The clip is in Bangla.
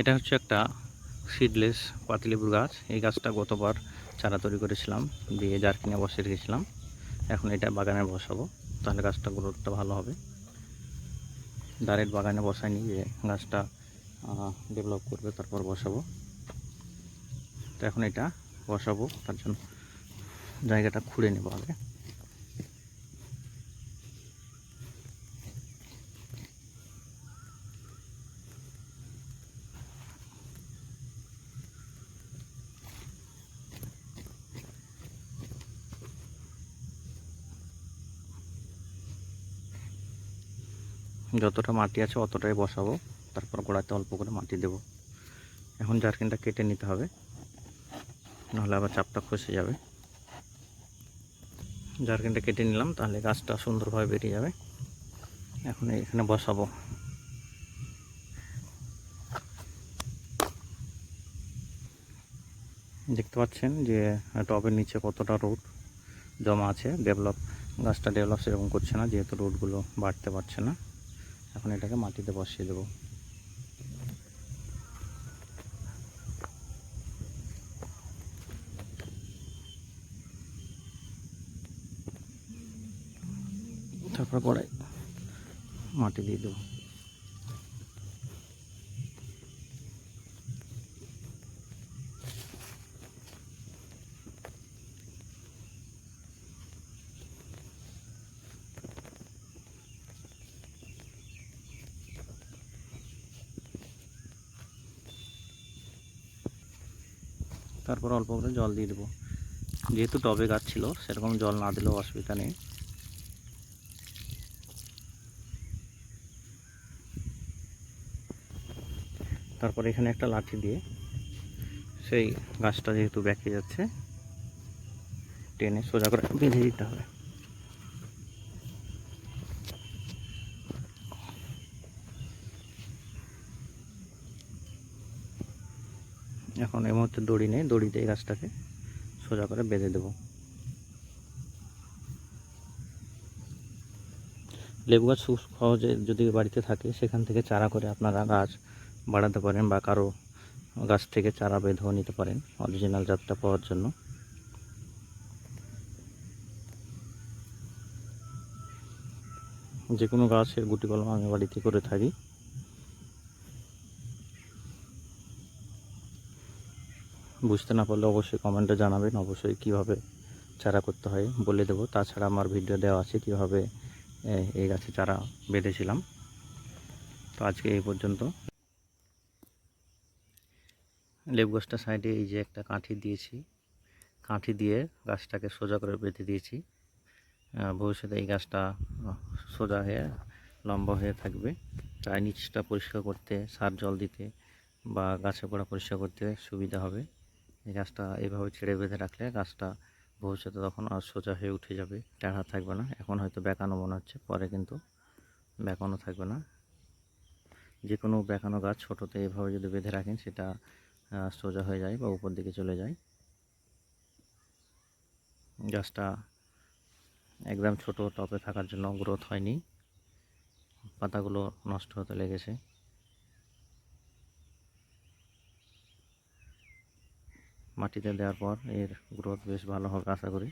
এটা হচ্ছে একটা সিডলেস পাতিলেবুর গাছ। এই গাছটা গতবার চারা তৈরি করেছিলাম, দিয়ে জারকিনে বসিয়ে রেখেছিলাম। এখন এটা বাগানে বসাবো, তাহলে গাছটা গ্রোথটা ভালো হবে। ডাইরেক্ট বাগানে বসাইনি, যে গাছটা ডেভেলপ করবে তারপর বসাবো। তো এখন এটা বসাবো, তার জন্য জায়গাটা খুঁড়ে নেবো আগে। যতটা মাটি আছে অতটাই বসাবো, তারপর গোড়াতে অল্প করে মাটি দেব। এখন জারকিনটা কেটে নিতে হবে, নাহলে আবার চাপটা খসে যাবে। জারকিনটা কেটে নিলাম, তাহলে গাছটা সুন্দরভাবে বেরিয়ে যাবে। এখন এখানে বসাবো। দেখতে পাচ্ছেন যে টবের নিচে কতটা রোদ জমা আছে। গাছটা ডেভেলপ সেরকম করছে না, যেহেতু রোদগুলো বাড়তে পারছে না। এখন এটাকে মাটিতে বসিয়ে দেবো। তারপর গোড়ায় মাটি দিয়ে দেবো। তারপর অল্প করে জল দিয়ে দেবো। যেহেতু টবে গাছ ছিল, সেরকম জল না দিলেও অসুবিধা নেই। তারপর এখানে একটা লাঠি দিয়ে সেই গাছটা যেহেতু বেঁকে যাচ্ছে, টেনে সোজা করে বেঁধে দিতে হবে। এখন এই মুহূর্তে দড়ি নেই, দড়ি দিয়ে গাছটাকে সোজা করে বেঁধে দেবো। লেবু গাছ খুব সহজে যদি বাড়িতে থাকে, সেখান থেকে চারা করে আপনারা গাছ বাড়াতে পারেন, বা কারো গাছ থেকে চারা বেঁধেও নিতে পারেন অরিজিনাল জাতটা পাওয়ার জন্য। যে কোনো গাছের গুটি কলম আমি বাড়িতে করে থাকি। বুঝতে না পারলে অবশ্যই কমেন্টে জানাবেন, অবশ্যই কিভাবে চারা করতে হয় বলে দেবো। তাছাড়া আমার ভিডিও দেওয়া আছে কীভাবে এই গাছে চারা বেঁধেছিলাম। তো আজকে এই পর্যন্ত। লেবু গাছটা সাইডে এই যে একটা কাঠি দিয়েছি, কাঠি দিয়ে গাছটাকে সোজা করে বেঁধে দিয়েছি। ভবিষ্যতে এই গাছটা সোজা হয়ে লম্বা হয়ে থাকবে। তাই নিচটা পরিষ্কার করতে, সার জল দিতে বা গাছের গোড়া পরিষ্কার করতে সুবিধা হবে। এই গাছটা এইভাবে ছেড়ে বেঁধে রাখলে গাছটা ভবিষ্যতে তখন আর সোজা হয়ে উঠে যাবে, টানা থাকবে না। এখন হয়তো বেঁকানো মনে হচ্ছে, পরে কিন্তু বেঁকানো থাকবে না। যে কোনো বেঁকানো গাছ ছোটোতে এইভাবে যদি বেঁধে রাখেন, সেটা সোজা হয়ে যায় বা উপর দিকে চলে যায়। গাছটা একদম ছোট টবে থাকার জন্য গ্রোথ হয়নি, পাতাগুলো নষ্ট হতে লেগেছে। মাটিতে দেওয়ার পর এর গ্রোথ বেশ ভালো হবে আশা করি।